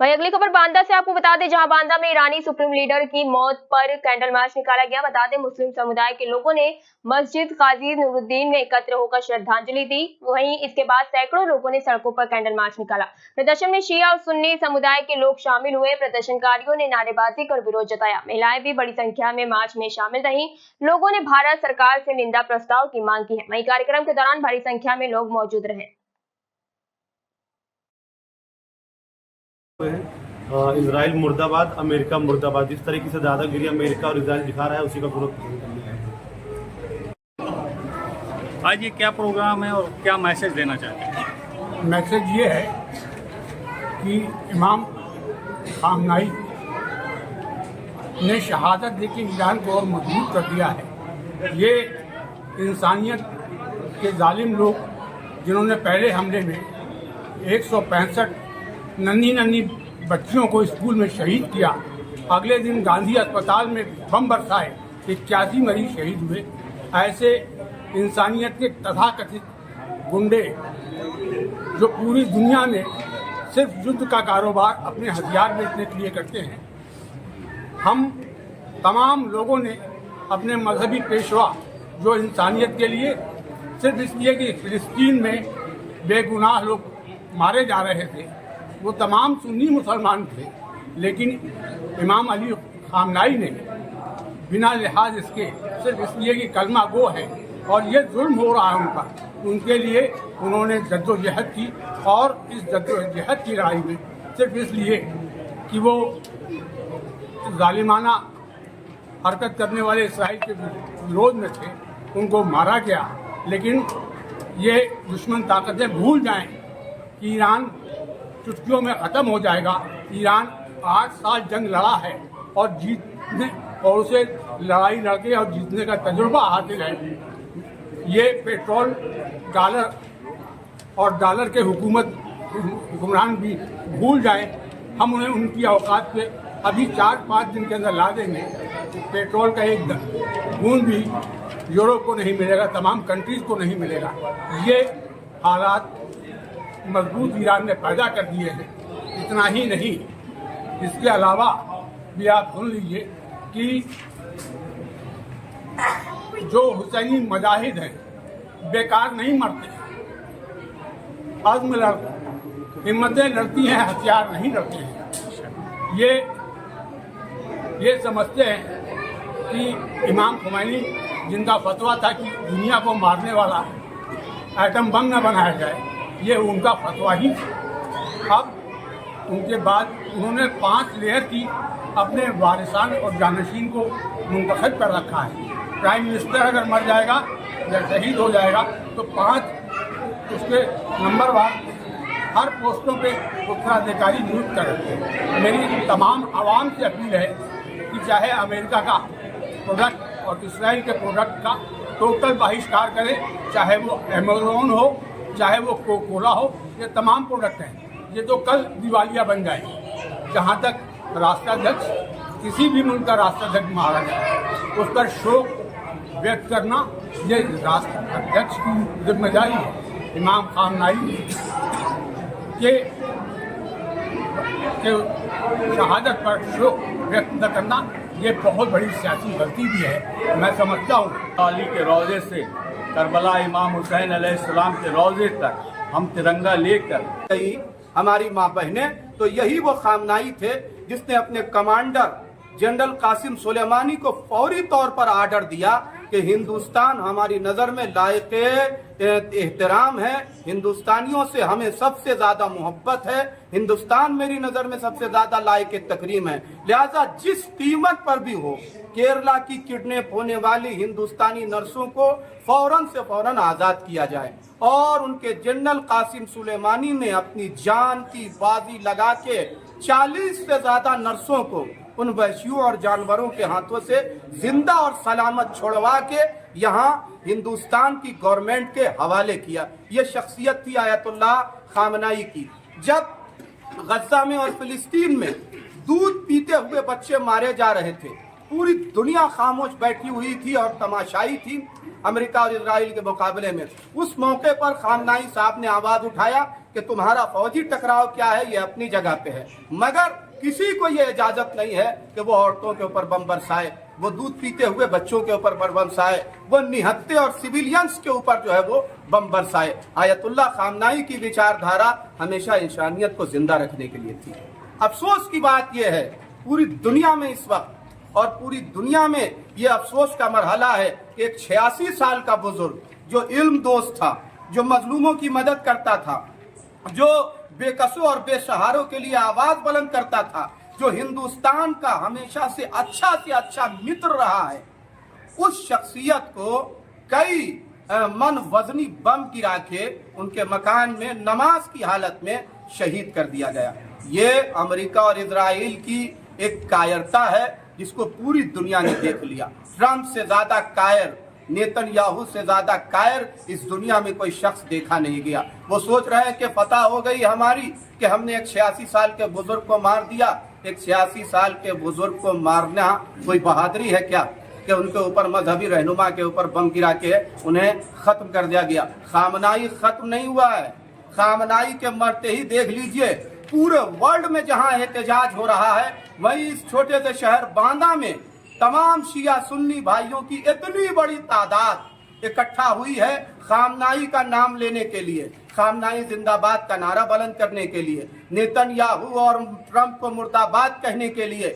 वही अगली खबर बांदा से आपको बता दें, जहां बांदा में ईरानी सुप्रीम लीडर की मौत पर कैंडल मार्च निकाला गया। बता दें, मुस्लिम समुदाय के लोगों ने मस्जिद काजी नूरुद्दीन में एकत्र होकर श्रद्धांजलि दी। वहीं इसके बाद सैकड़ों लोगों ने सड़कों पर कैंडल मार्च निकाला। प्रदर्शन में शिया और सुन्नी समुदाय के लोग शामिल हुए। प्रदर्शनकारियों ने नारेबाजी कर विरोध जताया। महिलाएं भी बड़ी संख्या में मार्च में शामिल रहीं। लोगों ने भारत सरकार से निंदा प्रस्ताव की मांग की है। वहीं कार्यक्रम के दौरान भारी संख्या में लोग मौजूद रहे। इजराइल मुर्दाबाद, अमेरिका मुर्दाबाद, जिस तरीके से दादागिरी अमेरिका और इजराइल दिखा रहा है उसी का विरोध करने। आज ये क्या प्रोग्राम है और क्या मैसेज देना चाहते हैं? मैसेज ये है कि इमाम खामनाई ने शहादत देके ईरान को और मजबूत कर दिया है। ये इंसानियत के जालिम लोग जिन्होंने पहले हमले में 165 नन्ही बच्चियों को स्कूल में शहीद किया, अगले दिन गांधी अस्पताल में बम बरसाए, 81 मरीज शहीद हुए। ऐसे इंसानियत के तथाकथित गुंडे जो पूरी दुनिया में सिर्फ युद्ध का कारोबार अपने हथियार बेचने के लिए करते हैं, हम तमाम लोगों ने अपने मजहबी पेशवा जो इंसानियत के लिए सिर्फ इसलिए कि फिलिस्तीन में बेगुनाह लोग मारे जा रहे थे, वो तमाम सुन्नी मुसलमान थे, लेकिन इमाम अली खामनाई ने बिना लिहाज इसके सिर्फ इसलिए कि कलमा गो है और ये जुल्म हो रहा है उन पर, उनके लिए उन्होंने जद्दोजहद की। और इस जद्दोजहद की लड़ाई में सिर्फ इसलिए कि वो जालिमाना हरकत करने वाले इसराइल के विरोध में थे, उनको मारा गया। लेकिन ये दुश्मन ताकतें भूल जाएं कि ईरान चुटकियों में ख़त्म हो जाएगा। ईरान 8 साल जंग लड़ा है और जीतने और उसे लड़ाई लड़के और जीतने का तजुर्बा हासिल है। ये पेट्रोल डॉलर और डॉलर के हुक्मरान भी भूल जाएं। हम उन्हें उनकी औकात पे अभी 4-5 दिन के अंदर ला देंगे। पेट्रोल का एक बूंद भी यूरोप को नहीं मिलेगा, तमाम कंट्रीज को नहीं मिलेगा। ये हालात मजबूत ईरान ने पैदा कर दिए हैं। इतना ही नहीं, इसके अलावा भी आप सुन लीजिए कि जो हुसैनी मुजाहिद हैं बेकार नहीं मरते, अज़्म लड़ते, हिम्मतें लड़ती हैं, हथियार नहीं लड़ते हैं। ये समझते हैं कि इमाम खुमैनी जिनका फतवा था कि दुनिया को मारने वाला एटम बम न बनाया जाए, ये उनका फतवा ही था। अब उनके बाद उन्होंने 5 लेयर की अपने वारिसान और जानशीन को मुंतखब कर रखा है। प्राइम मिनिस्टर अगर मर जाएगा या शहीद हो जाएगा तो 5 उसके नंबरवार हर पोस्टों पे उत्तराधिकारी नियुक्त करें। मेरी तमाम आवाम से अपील है कि चाहे अमेरिका का प्रोडक्ट और इसराइल के प्रोडक्ट का टोटल बहिष्कार करें, चाहे वो अमेज़न हो, चाहे वो कोकोला हो, ये तमाम प्रोडक्ट हैं। ये तो कल दिवालिया बन जाए। जहाँ तक राष्ट्राध्यक्ष, किसी भी मुल्क का राष्ट्राध्यक्ष मारा जाए उस पर शोक व्यक्त करना ये राष्ट्राध्यक्ष की जिम्मेदारी है। इमाम खामनाई के शहादत पर शोक व्यक्त न करना ये बहुत बड़ी सियासी गलती भी है। मैं समझता हूँ अली के रोज़े से करबला इमाम हुसैन अलैहिस्सलाम के रोज़े तक हम तिरंगा लेकर, हमारी माँ बहनें, तो यही वो खामनाई थे जिसने अपने कमांडर जनरल कासिम सुलेमानी को फौरी तौर पर आर्डर दिया कि हिंदुस्तान हमारी नज़र में लायक एहतराम है, हिंदुस्तानियों से हमें सबसे ज़्यादा मोहब्बत है, हिंदुस्तान मेरी नज़र में सबसे ज़्यादा लायक तकरीम है, लिहाजा जिस कीमत पर भी हो केरला की किडनैप होने वाली हिंदुस्तानी नर्सों को फौरन से फौरन आज़ाद किया जाए। और उनके जनरल कासिम सुलेमानी ने अपनी जान की बाजी लगा के 40 से ज़्यादा नर्सों को उन वहशियों और जानवरों के हाथों से जिंदा और सलामत छोड़वा के यहाँ हिंदुस्तान की गवर्नमेंट के हवाले किया। ये शख्सियत थी आयतुल्लाह खामनाई की। जब गजा में और फिलिस्तीन में दूध पीते हुए बच्चे मारे जा रहे थे, पूरी दुनिया खामोश बैठी हुई थी और तमाशाई थी अमेरिका और इजराइल के मुकाबले में। उस मौके पर खामनाई साहब ने आवाज उठाया कि तुम्हारा फौजी टकराव क्या है, ये अपनी जगह पे है, मगर किसी को ये इजाजत नहीं है कि वो औरतों के ऊपर बम बरसाए, वो दूध पीते हुए बच्चों के ऊपर बम बरसाए, वो निहत्ते और सिविलियंस के ऊपर जो है वो बम बरसाए। आयतुल्लाह खामनाई की विचारधारा हमेशा इंसानियत को जिंदा रखने के लिए थी। अफसोस की बात यह है पूरी दुनिया में इस वक्त, और पूरी दुनिया में ये अफसोस का मरहला है कि एक 86 साल का बुजुर्ग जो इल्म दोस्त था, जो मजलूमों की मदद करता था, जो बेकसों और बेसहारों के लिए आवाज बुलंद करता था, जो हिंदुस्तान का हमेशा से अच्छा मित्र रहा है, उस शख्सियत को कई मन वजनी बम गिरा के उनके मकान में नमाज की हालत में शहीद कर दिया गया। ये अमेरिका और इजराइल की एक कायरता है जिसको पूरी दुनिया ने देख लिया। ट्रंप से ज्यादा कायर, नेतन्याहू से ज्यादा कायर इस दुनिया में कोई शख्स देखा नहीं गया। वो सोच रहे हैं कि फतह हो गई हमारी कि हमने एक 86 साल के बुजुर्ग को मार दिया। एक 86 साल के बुजुर्ग को मारना कोई बहादुरी है क्या कि उनके ऊपर मजहबी रहनुमा के ऊपर बम गिरा के उन्हें खत्म कर दिया गया। खामनाई खत्म नहीं हुआ है। खामनाई के मरते ही देख लीजिए पूरे वर्ल्ड में जहां एहतजाज हो रहा है, वहीं इस छोटे से शहर बांदा में तमाम शिया सुन्नी भाइयों की इतनी बड़ी तादाद इकट्ठा हुई है खामनाई का नाम लेने के लिए, खामनाई जिंदाबाद का नारा बुलंद करने के लिए, नेतन्याहू और ट्रंप को मुर्दाबाद कहने के लिए।